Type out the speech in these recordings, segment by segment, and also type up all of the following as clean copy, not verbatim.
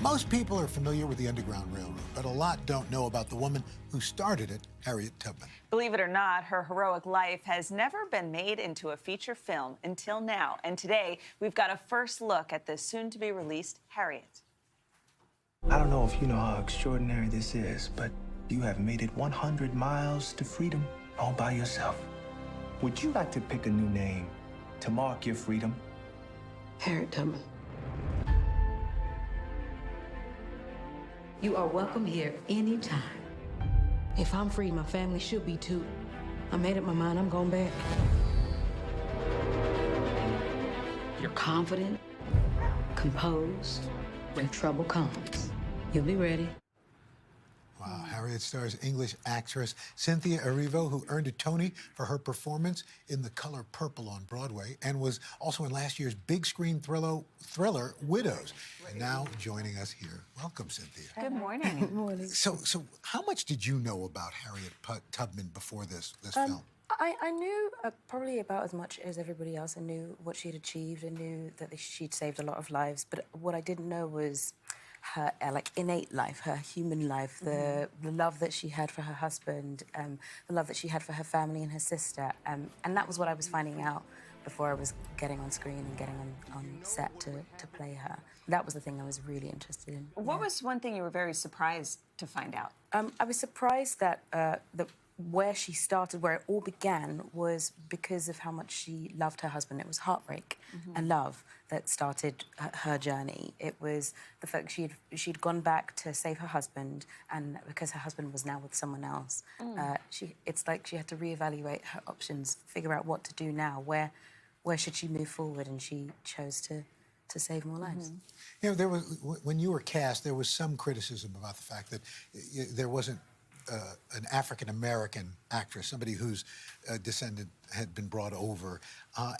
Most people are familiar with the Underground Railroad, but a lot don't know about the woman who started it, Harriet Tubman. Believe it or not, her heroic life has never been made into a feature film until now. And today, we've got a first look at the soon-to-be-released Harriet. I don't know if you know how extraordinary this is, but you have made it 100 miles to freedom all by yourself. Would you like to pick a new name to mark your freedom? Harriet Tubman. You are welcome here anytime. If I'm free, my family should be too. I made up my mind, I'm going back. You're confident, composed. When trouble comes, you'll be ready. Wow, Harriet stars English actress Cynthia Erivo, who earned a Tony for her performance in The Color Purple on Broadway and was also in last year's big screen thriller Widows. And now joining us here. Welcome, Cynthia. Good morning. Good morning. So how much did you know about Harriet Tubman before this film? I knew probably about as much as everybody else. I knew what she'd achieved. I knew that she'd saved a lot of lives. But what I didn't know was her innate life, her human life, the love that she had for her husband, the love that she had for her family and her sister. And that was what I was finding out before I was getting on screen and getting on set to play her. That was the thing I was really interested in. What was one thing you were very surprised to find out? I was surprised that where she started, where it all began, was because of how much she loved her husband. It was heartbreak and love that started her journey. It was the fact she'd gone back to save her husband, and because her husband was now with someone else, it's like she had to reevaluate her options, figure out what to do now, where should she move forward, and she chose to save more lives. You know, there was, when you were cast, there was some criticism about the fact that there wasn't an African-American actress, somebody whose descendant had been brought over,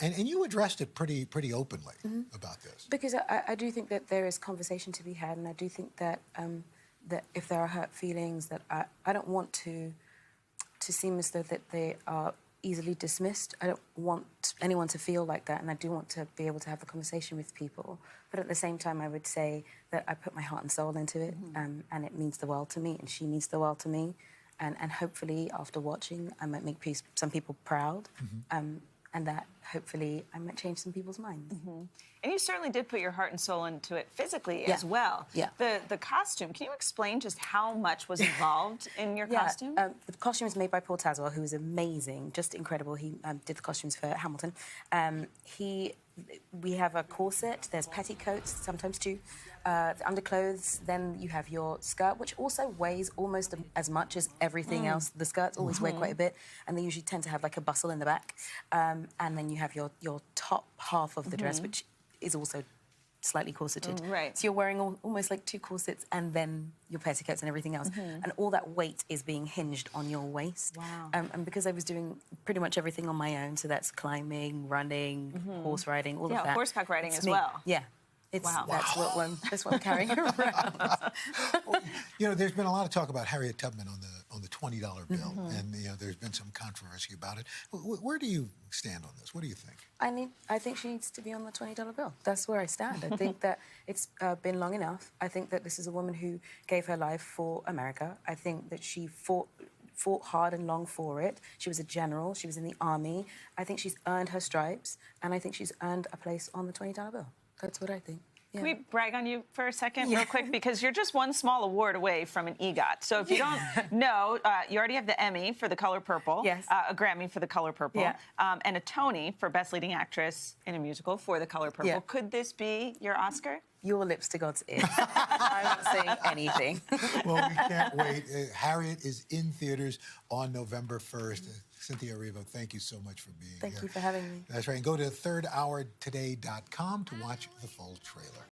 and you addressed it pretty openly about this. Because I do think that there is conversation to be had, and I do think that that if there are hurt feelings, that I don't want to seem as though that they are easily dismissed. I don't want anyone to feel like that, and I do want to be able to have a conversation with people. But at the same time, I would say that I put my heart and soul into it, and it means the world to me, and she means the world to me. And hopefully, after watching, I might make some people proud, and that hopefully I might change some people's minds. And you certainly did put your heart and soul into it physically as well. Yeah. The costume, can you explain just how much was involved in your costume? The costume was made by Paul Tazwell, who was amazing, just incredible. He did the costumes for Hamilton. We have a corset, there's petticoats, sometimes two, the underclothes, then you have your skirt, which also weighs almost as much as everything else. The skirts always weigh quite a bit, and they usually tend to have like a bustle in the back. And then you have your top half of the dress, which is also slightly corseted. Right. So you're wearing almost like two corsets and then your petticoats and everything else. And all that weight is being hinged on your waist. Wow. And because I was doing pretty much everything on my own, so that's climbing, running, horse riding, all of that. Yeah, horseback riding it's as me. well. Yeah. That's what I'm carrying around. You know, there's been a lot of talk about Harriet Tubman on the $20 bill, and you know, there's been some controversy about it. Where do you stand on this? What do you think? I think she needs to be on the $20 bill. That's where I stand. I think that it's been long enough. I think that this is a woman who gave her life for America. I think that she fought hard and long for it. She was a general. She was in the army. I think she's earned her stripes, and I think she's earned a place on the $20 bill. That's what I think. Yeah. Can we brag on you for a second, real quick? Because you're just one small award away from an EGOT. So if you don't know, you already have the Emmy for The Color Purple, a Grammy for The Color Purple, and a Tony for Best Leading Actress in a Musical for The Color Purple. Could this be your Oscar? Your lips to God's ears. I'm not saying anything. Well, we can't wait. Harriet is in theaters on November 1st. Cynthia Erivo, thank you so much for being here. Thank you for having me. That's right. And go to thirdhourtoday.com to watch the full trailer.